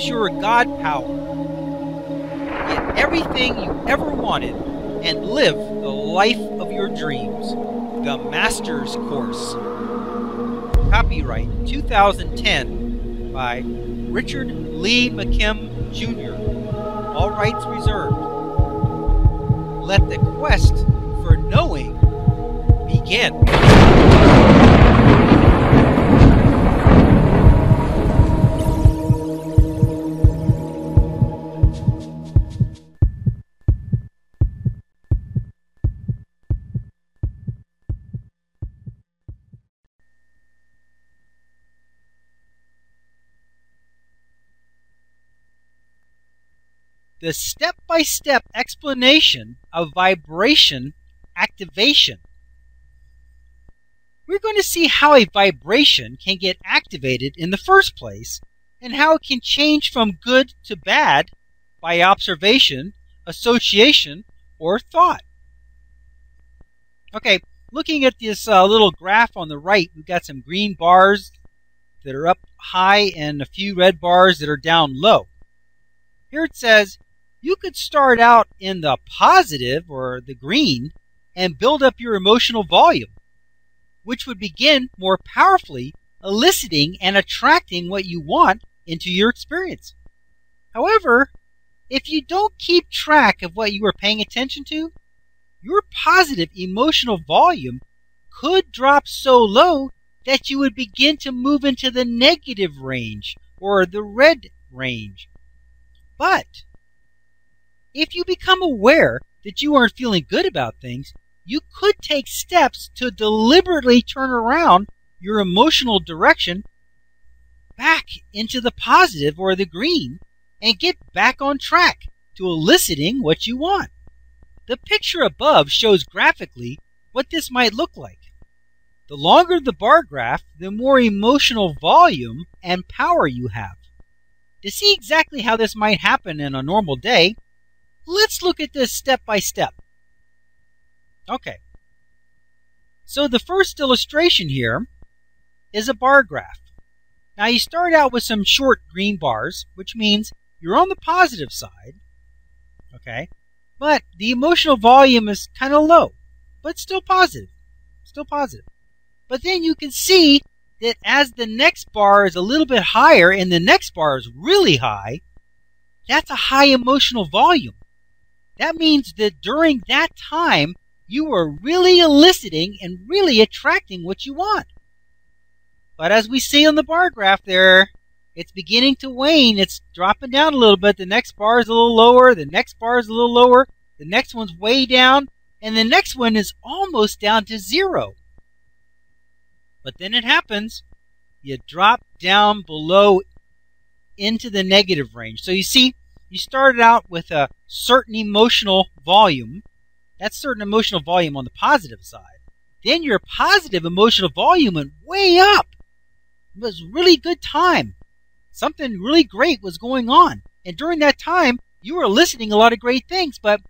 your God power. Get everything you ever wanted and live the life of your dreams. The Master's Course. Copyright 2010 by Richard Lee McKim Jr. All rights reserved. Let the quest for knowing begin. The step-by-step explanation of vibration activation. We're going to see how a vibration can get activated in the first place and how it can change from good to bad by observation, association, or thought. Okay, looking at this little graph on the right, we've got some green bars that are up high and a few red bars that are down low. Here it says, you could start out in the positive, or the green, and build up your emotional volume, which would begin more powerfully eliciting and attracting what you want into your experience. However, if you don't keep track of what you are paying attention to, your positive emotional volume could drop so low that you would begin to move into the negative range, or the red range. But if you become aware that you aren't feeling good about things, you could take steps to deliberately turn around your emotional direction back into the positive, or the green, and get back on track to eliciting what you want. The picture above shows graphically what this might look like. The longer the bar graph, the more emotional volume and power you have. To see exactly how this might happen in a normal day, let's look at this step by step. Okay. So the first illustration here is a bar graph. Now you start out with some short green bars, which means you're on the positive side. Okay. But the emotional volume is kind of low, but still positive. Still positive. But then you can see that as the next bar is a little bit higher and the next bar is really high, that's a high emotional volume. That means that during that time, you are really eliciting and really attracting what you want. But as we see on the bar graph there, it's beginning to wane. It's dropping down a little bit. The next bar is a little lower. The next bar is a little lower. The next one's way down. And the next one is almost down to zero. But then it happens. You drop down below into the negative range. So you see, you started out with a certain emotional volume. That's certain emotional volume on the positive side. Then your positive emotional volume went way up. It was a really good time. Something really great was going on. And during that time, you were eliciting a lot of great things. But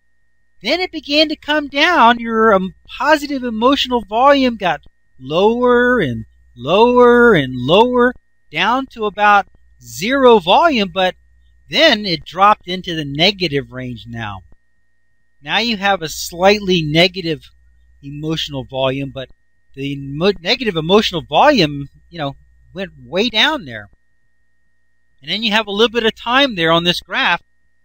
then it began to come down. Your positive emotional volume got lower and lower and lower, down to about zero volume. But then it dropped into the negative range now. Now you have a slightly negative emotional volume, but the negative emotional volume, went way down there. And then you have a little bit of time there on this graph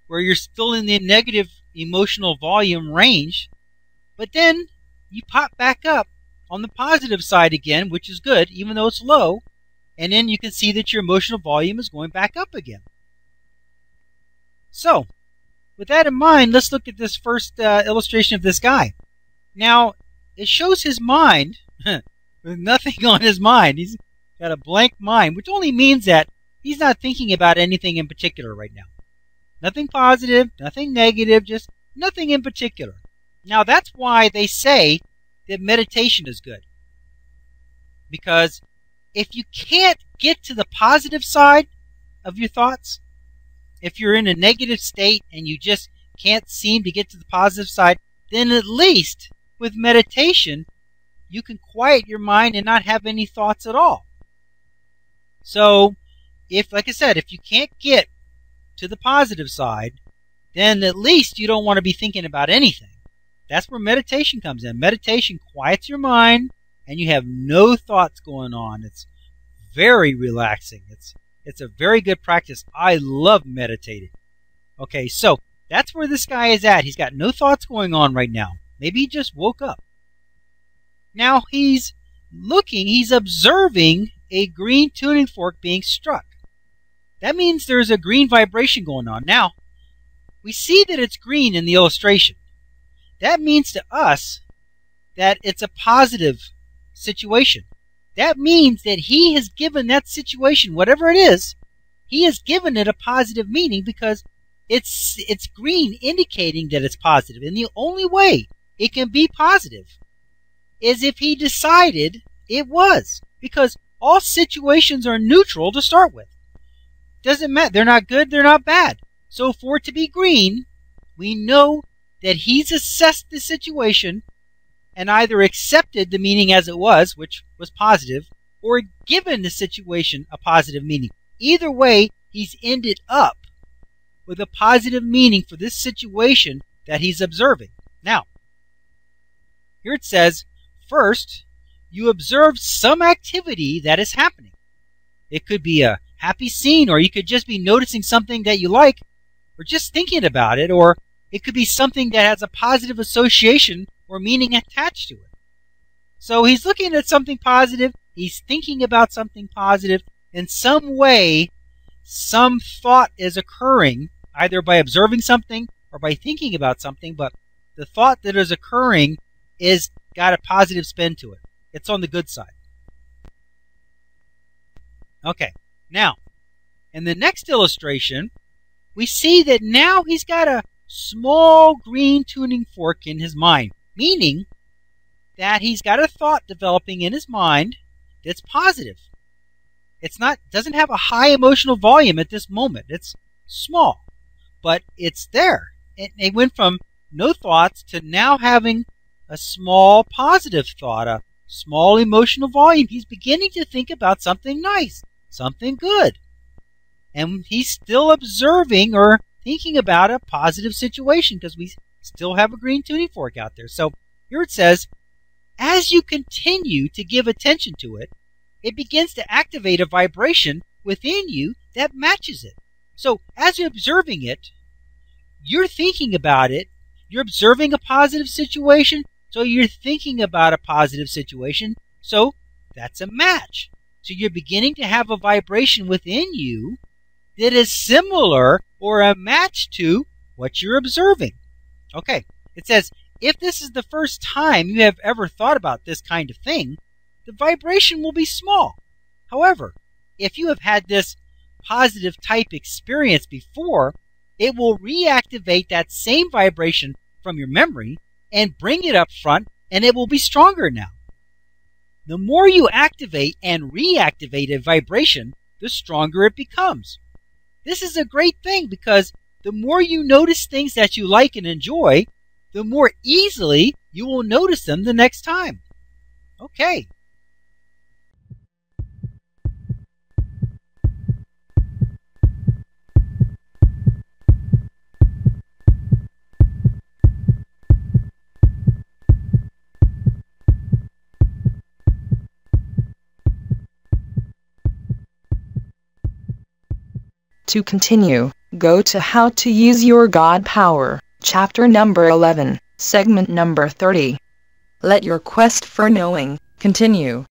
where you're still in the negative emotional volume range, but then you pop back up on the positive side again, which is good, even though it's low, and then you can see that your emotional volume is going back up again. So, with that in mind, let's look at this first illustration of this guy. Now, it shows his mind with nothing on his mind. He's got a blank mind, which only means that he's not thinking about anything in particular right now. Nothing positive, nothing negative, just nothing in particular. Now, that's why they say that meditation is good. Because if you can't get to the positive side of your thoughts, if you're in a negative state and you just can't seem to get to the positive side, then at least with meditation, you can quiet your mind and not have any thoughts at all. So, like I said, if you can't get to the positive side, then at least you don't want to be thinking about anything. That's where meditation comes in. Meditation quiets your mind, and you have no thoughts going on. It's very relaxing. It's a very good practice. I love meditating. Okay, so that's where this guy is at. He's got no thoughts going on right now. Maybe he just woke up. Now he's observing a green tuning fork being struck. That means there's a green vibration going on. Now, we see that it's green in the illustration. That means to us that it's a positive situation. That means that he has given that situation, whatever it is, he has given it a positive meaning because it's green, indicating that it's positive. And the only way it can be positive is if he decided it was, because all situations are neutral to start with. Doesn't matter. They're not good, they're not bad. So for it to be green, we know that he's assessed the situation and either accepted the meaning as it was, which was positive, or given the situation a positive meaning. Either way, he's ended up with a positive meaning for this situation that he's observing. Now, here it says, first, you observe some activity that is happening. It could be a happy scene, or you could just be noticing something that you like, or just thinking about it, or it could be something that has a positive association or meaning attached to it. So he's looking at something positive, he's thinking about something positive, in some way, some thought is occurring, either by observing something or by thinking about something, but the thought that is occurring is got a positive spin to it. It's on the good side. Okay, now, in the next illustration, we see that now he's got a small green tuning fork in his mind, meaning that he's got a thought developing in his mind that's positive. Doesn't have a high emotional volume at this moment. It's small, but it's there. It went from no thoughts to now having a small positive thought, a small emotional volume. He's beginning to think about something nice, something good. And he's still observing or thinking about a positive situation because we still have a green tuning fork out there. So here it says, as you continue to give attention to it, it begins to activate a vibration within you that matches it. So as you're observing it, you're thinking about it. You're observing a positive situation, so you're thinking about a positive situation. So that's a match. So you're beginning to have a vibration within you that is similar or a match to what you're observing. Okay, it says, if this is the first time you have ever thought about this kind of thing, the vibration will be small. However, if you have had this positive type experience before, it will reactivate that same vibration from your memory and bring it up front, and it will be stronger now. The more you activate and reactivate a vibration, the stronger it becomes. This is a great thing because the more you notice things that you like and enjoy, the more easily you will notice them the next time. Okay. To continue, go to How to Use Your God Power, chapter number 11, segment number 30. Let your quest for knowing continue.